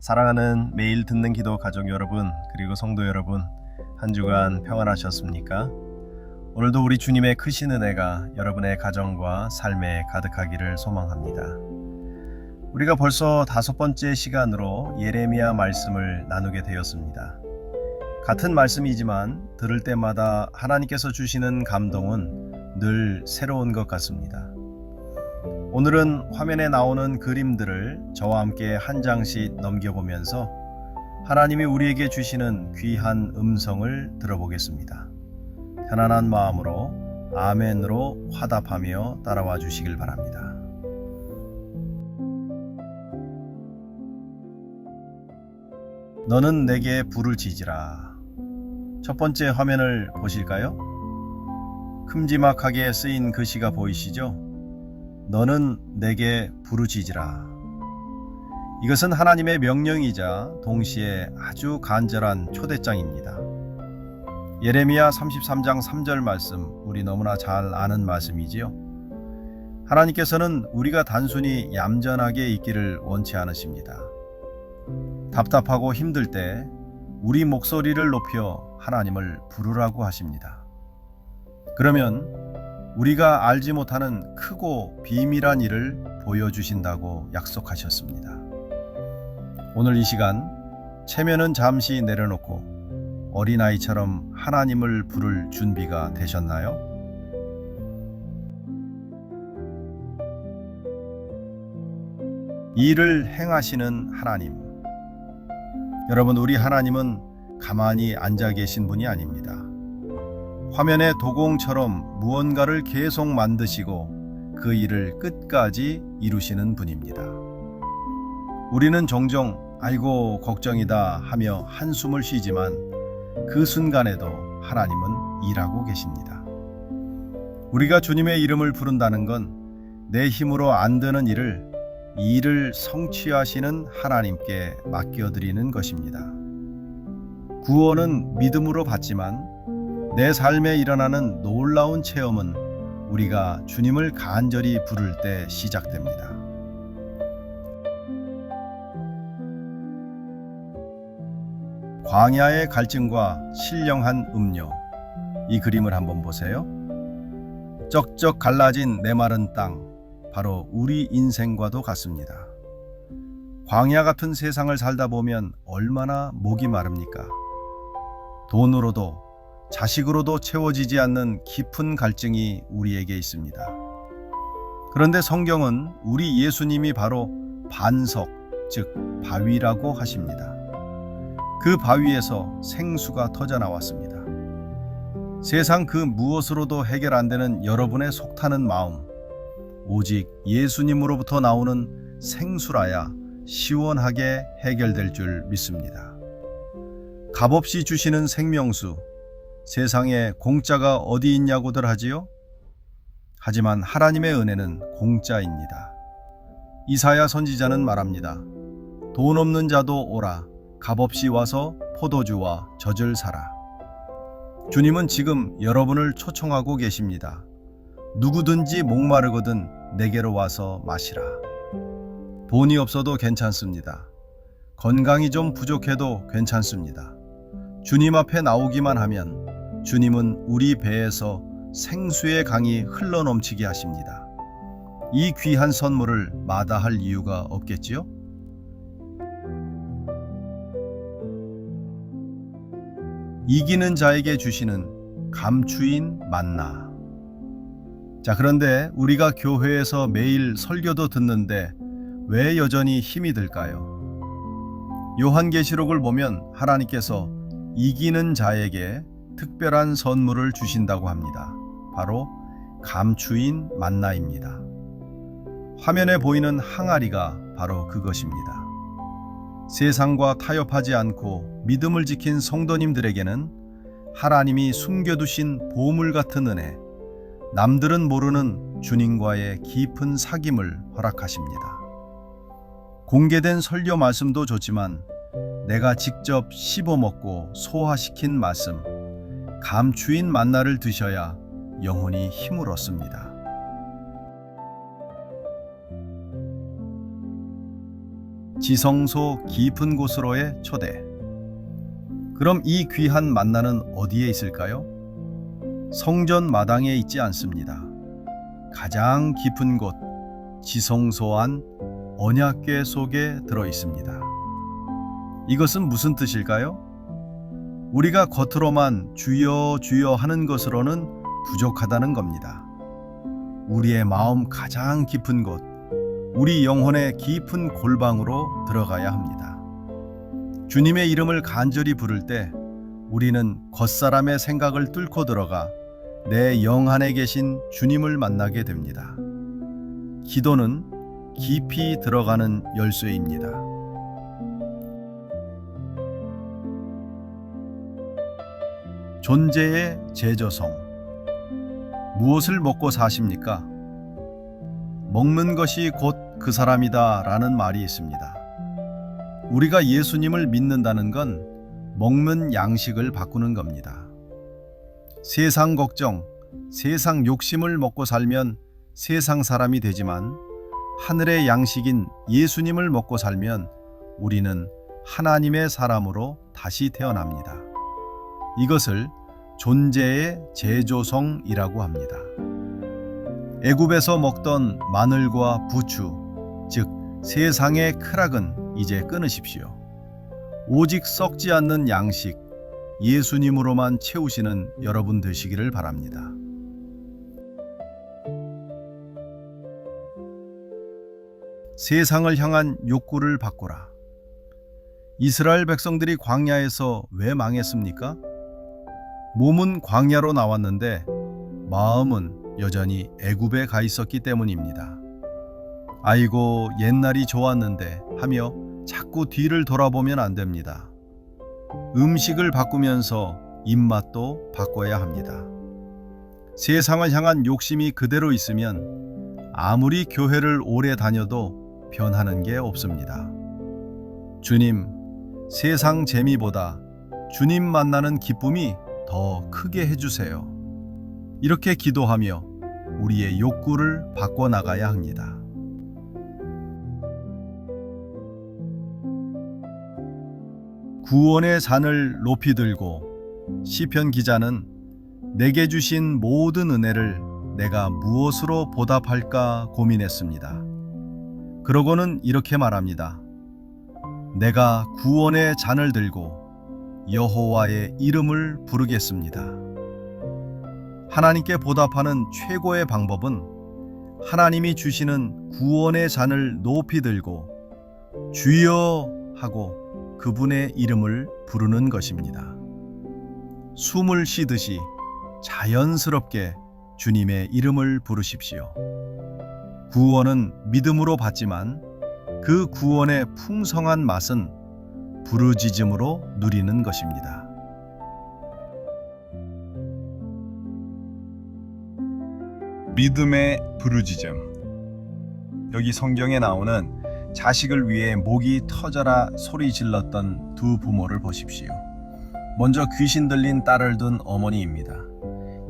사랑하는 매일 듣는 기도 가족 여러분, 그리고 성도 여러분, 한 주간 평안하셨습니까? 오늘도 우리 주님의 크신 은혜가 여러분의 가정과 삶에 가득하기를 소망합니다. 우리가 벌써 5번째 시간으로 예레미야 말씀을 나누게 되었습니다. 같은 말씀이지만 들을 때마다 하나님께서 주시는 감동은 늘 새로운 것 같습니다. 오늘은 화면에 나오는 그림들을 저와 함께 한 장씩 넘겨보면서 하나님이 우리에게 주시는 귀한 음성을 들어보겠습니다. 편안한 마음으로 아멘으로 화답하며 따라와 주시길 바랍니다. 너는 내게 불을 지지라. 첫 번째 화면을 보실까요? 큼지막하게 쓰인 글씨가 보이시죠? 너는 내게 부르짖으라. 이것은 하나님의 명령이자 동시에 아주 간절한 초대장입니다. 예레미야 33장 3절 말씀, 우리 너무나 잘 아는 말씀이지요. 하나님께서는 우리가 단순히 얌전하게 있기를 원치 않으십니다. 답답하고 힘들 때 우리 목소리를 높여 하나님을 부르라고 하십니다. 그러면 우리가 알지 못하는 크고 비밀한 일을 보여주신다고 약속하셨습니다. 오늘 이 시간 체면은 잠시 내려놓고 어린아이처럼 하나님을 부를 준비가 되셨나요? 일을 행하시는 하나님. 여러분, 우리 하나님은 가만히 앉아 계신 분이 아닙니다. 화면의 도공처럼 무언가를 계속 만드시고 그 일을 끝까지 이루시는 분입니다. 우리는 종종 아이고 걱정이다 하며 한숨을 쉬지만 그 순간에도 하나님은 일하고 계십니다. 우리가 주님의 이름을 부른다는 건 내 힘으로 안 되는 이 일을 성취하시는 하나님께 맡겨드리는 것입니다. 구원은 믿음으로 받지만 내 삶에 일어나는 놀라운 체험은 우리가 주님을 간절히 부를 때 시작됩니다. 광야의 갈증과 신령한 음료, 이 그림을 한번 보세요. 쩍쩍 갈라진 메마른 땅, 바로 우리 인생과도 같습니다. 광야 같은 세상을 살다 보면 얼마나 목이 마릅니까? 돈으로도 자식으로도 채워지지 않는 깊은 갈증이 우리에게 있습니다. 그런데 성경은 우리 예수님이 바로 반석, 즉 바위라고 하십니다. 그 바위에서 생수가 터져 나왔습니다. 세상 그 무엇으로도 해결 안 되는 여러분의 속타는 마음, 오직 예수님으로부터 나오는 생수라야 시원하게 해결될 줄 믿습니다. 값없이 주시는 생명수, 세상에 공짜가 어디 있냐고들 하지요? 하지만 하나님의 은혜는 공짜입니다. 이사야 선지자는 말합니다. 돈 없는 자도 오라, 값없이 와서 포도주와 젖을 사라. 주님은 지금 여러분을 초청하고 계십니다. 누구든지 목마르거든 내게로 와서 마시라. 돈이 없어도 괜찮습니다. 건강이 좀 부족해도 괜찮습니다. 주님 앞에 나오기만 하면 주님은 우리 배에서 생수의 강이 흘러넘치게 하십니다. 이 귀한 선물을 마다할 이유가 없겠지요? 이기는 자에게 주시는 감추인 만나. 자, 그런데 우리가 교회에서 매일 설교도 듣는데 왜 여전히 힘이 들까요? 요한계시록을 보면 하나님께서 이기는 자에게 특별한 선물을 주신다고 합니다. 바로 감추인 만나입니다. 화면에 보이는 항아리가 바로 그것입니다. 세상과 타협하지 않고 믿음을 지킨 성도님들에게는 하나님이 숨겨두신 보물 같은 은혜, 남들은 모르는 주님과의 깊은 사귐을 허락하십니다. 공개된 설교 말씀도 좋지만 내가 직접 씹어먹고 소화시킨 말씀, 감추인 만나를 드셔야 영혼이 힘을 얻습니다. 지성소 깊은 곳으로의 초대. 그럼 이 귀한 만나는 어디에 있을까요? 성전 마당에 있지 않습니다. 가장 깊은 곳, 지성소 안 언약궤 속에 들어 있습니다. 이것은 무슨 뜻일까요? 우리가 겉으로만 주여 주여 하는 것으로는 부족하다는 겁니다. 우리의 마음 가장 깊은 곳, 우리 영혼의 깊은 골방으로 들어가야 합니다. 주님의 이름을 간절히 부를 때 우리는 겉사람의 생각을 뚫고 들어가 내 영 안에 계신 주님을 만나게 됩니다. 기도는 깊이 들어가는 열쇠입니다. 존재의 제조성. 무엇을 먹고 사십니까? 먹는 것이 곧 그 사람이다 라는 말이 있습니다. 우리가 예수님을 믿는다는 건 먹는 양식을 바꾸는 겁니다. 세상 걱정, 세상 욕심을 먹고 살면 세상 사람이 되지만 하늘의 양식인 예수님을 먹고 살면 우리는 하나님의 사람으로 다시 태어납니다. 이것을 존재의 제조성이라고 합니다. 애굽에서 먹던 마늘과 부추, 즉 세상의 크락은 이제 끊으십시오. 오직 썩지 않는 양식, 예수님으로만 채우시는 여러분 되시기를 바랍니다. 세상을 향한 욕구를 바꾸라. 이스라엘 백성들이 광야에서 왜 망했습니까? 몸은 광야로 나왔는데 마음은 여전히 애굽에 가 있었기 때문입니다. 아이고 옛날이 좋았는데 하며 자꾸 뒤를 돌아보면 안 됩니다. 음식을 바꾸면서 입맛도 바꿔야 합니다. 세상을 향한 욕심이 그대로 있으면 아무리 교회를 오래 다녀도 변하는 게 없습니다. 주님, 세상 재미보다 주님 만나는 기쁨이 더 크게 해주세요. 이렇게 기도하며 우리의 욕구를 바꿔나가야 합니다. 구원의 잔을 높이 들고 시편 기자는 내게 주신 모든 은혜를 내가 무엇으로 보답할까 고민했습니다. 그러고는 이렇게 말합니다. 내가 구원의 잔을 들고 여호와의 이름을 부르겠습니다. 하나님께 보답하는 최고의 방법은 하나님이 주시는 구원의 잔을 높이 들고 주여 하고 그분의 이름을 부르는 것입니다. 숨을 쉬듯이 자연스럽게 주님의 이름을 부르십시오. 구원은 믿음으로 받지만 그 구원의 풍성한 맛은 부르짖음으로 누리는 것입니다. 믿음의 부르짖음. 여기 성경에 나오는 자식을 위해 목이 터져라 소리 질렀던 두 부모를 보십시오. 먼저 귀신 들린 딸을 둔 어머니입니다.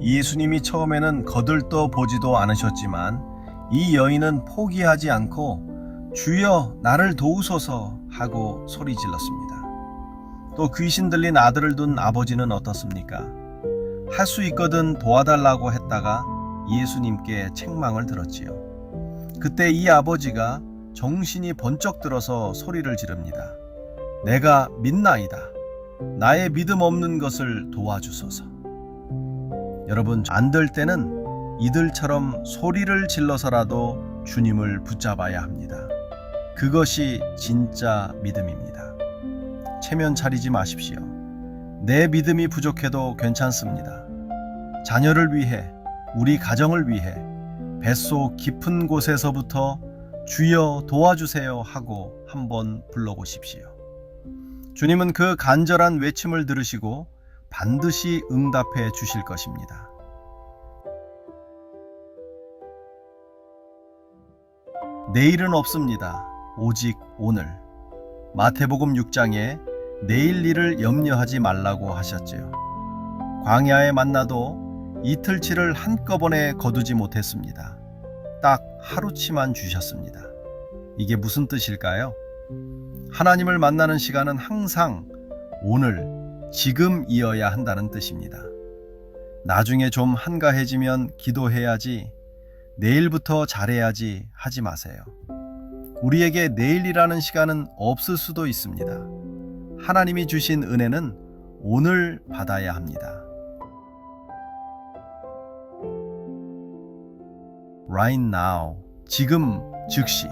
예수님이 처음에는 거들떠 보지도 않으셨지만 이 여인은 포기하지 않고 주여 나를 도우소서 하고 소리 질렀습니다. 또 귀신 들린 아들을 둔 아버지는 어떻습니까? 할 수 있거든 도와달라고 했다가 예수님께 책망을 들었지요. 그때 이 아버지가 정신이 번쩍 들어서 소리를 지릅니다. 내가 믿나이다. 나의 믿음 없는 것을 도와주소서. 여러분, 안 될 때는 이들처럼 소리를 질러서라도 주님을 붙잡아야 합니다. 그것이 진짜 믿음입니다. 체면 차리지 마십시오. 내 믿음이 부족해도 괜찮습니다. 자녀를 위해, 우리 가정을 위해 뱃속 깊은 곳에서부터 주여 도와주세요 하고 한번 불러보십시오. 주님은 그 간절한 외침을 들으시고 반드시 응답해 주실 것입니다. 내일은 없습니다. 오직 오늘. 마태복음 6장에 내일 일을 염려하지 말라고 하셨지요. 광야에 만나도 이틀치를 한꺼번에 거두지 못했습니다. 딱 하루치만 주셨습니다. 이게 무슨 뜻일까요? 하나님을 만나는 시간은 항상 오늘, 지금이어야 한다는 뜻입니다. 나중에 좀 한가해지면 기도해야지, 내일부터 잘해야지 하지 마세요. 우리에게 내일이라는 시간은 없을 수도 있습니다. 하나님이 주신 은혜는 오늘 받아야 합니다. Right now, 지금 즉시.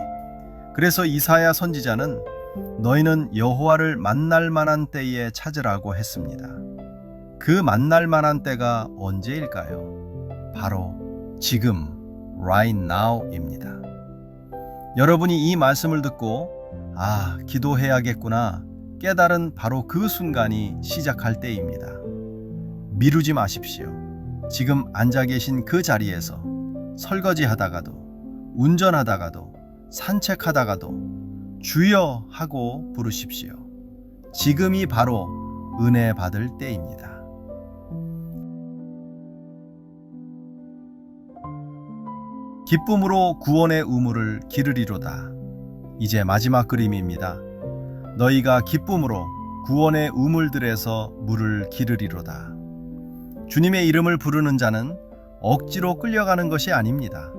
그래서 이사야 선지자는 너희는 여호와를 만날 만한 때에 찾으라고 했습니다. 그 만날 만한 때가 언제일까요? 바로 지금, right now입니다. 여러분이 이 말씀을 듣고 기도해야겠구나 깨달은 바로 그 순간이 시작할 때입니다. 미루지 마십시오. 지금 앉아 계신 그 자리에서 설거지 하다가도, 운전하다가도, 산책하다가도 주여 하고 부르십시오. 지금이 바로 은혜 받을 때입니다. 기쁨으로 구원의 우물을 기르리로다. 이제 마지막 그림입니다. 너희가 기쁨으로 구원의 우물들에서 물을 기르리로다. 주님의 이름을 부르는 자는 억지로 끌려가는 것이 아닙니다.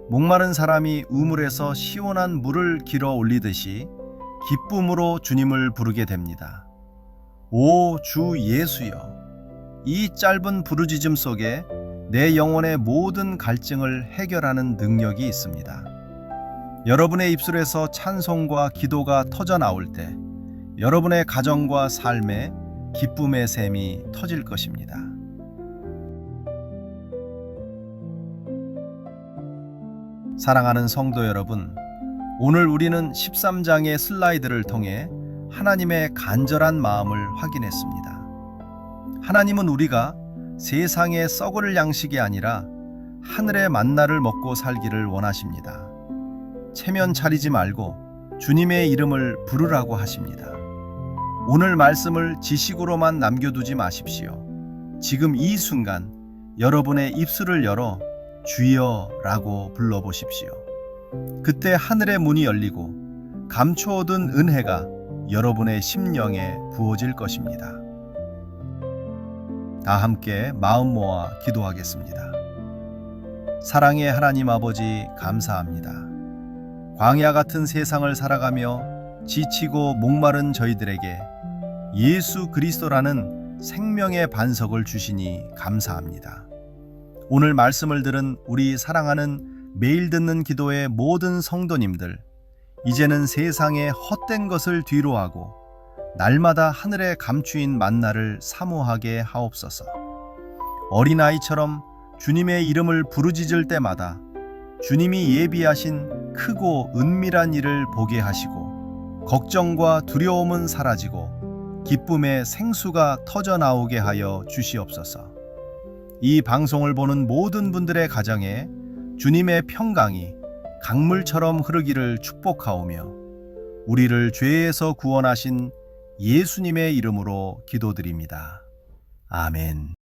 목마른 사람이 우물에서 시원한 물을 길어 올리듯이 기쁨으로 주님을 부르게 됩니다. 오 주 예수여, 이 짧은 부르짖음 속에 내 영혼의 모든 갈증을 해결하는 능력이 있습니다. 여러분의 입술에서 찬송과 기도가 터져 나올 때 여러분의 가정과 삶에 기쁨의 샘이 터질 것입니다. 사랑하는 성도 여러분, 오늘 우리는 13장의 슬라이드를 통해 하나님의 간절한 마음을 확인했습니다. 하나님은 우리가 세상에 썩을 양식이 아니라 하늘의 만나를 먹고 살기를 원하십니다. 체면 차리지 말고 주님의 이름을 부르라고 하십니다. 오늘 말씀을 지식으로만 남겨두지 마십시오. 지금 이 순간 여러분의 입술을 열어 주여라고 불러보십시오. 그때 하늘의 문이 열리고 감추어둔 은혜가 여러분의 심령에 부어질 것입니다. 다 함께 마음 모아 기도하겠습니다. 사랑의 하나님 아버지, 감사합니다. 광야 같은 세상을 살아가며 지치고 목마른 저희들에게 예수 그리스도라는 생명의 반석을 주시니 감사합니다. 오늘 말씀을 들은 우리 사랑하는 매일 듣는 기도의 모든 성도님들, 이제는 세상의 헛된 것을 뒤로하고 날마다 하늘에 감추인 만나를 사모하게 하옵소서. 어린아이처럼 주님의 이름을 부르짖을 때마다 주님이 예비하신 크고 은밀한 일을 보게 하시고 걱정과 두려움은 사라지고 기쁨의 생수가 터져 나오게 하여 주시옵소서. 이 방송을 보는 모든 분들의 가정에 주님의 평강이 강물처럼 흐르기를 축복하오며 우리를 죄에서 구원하신 예수님의 이름으로 기도드립니다. 아멘.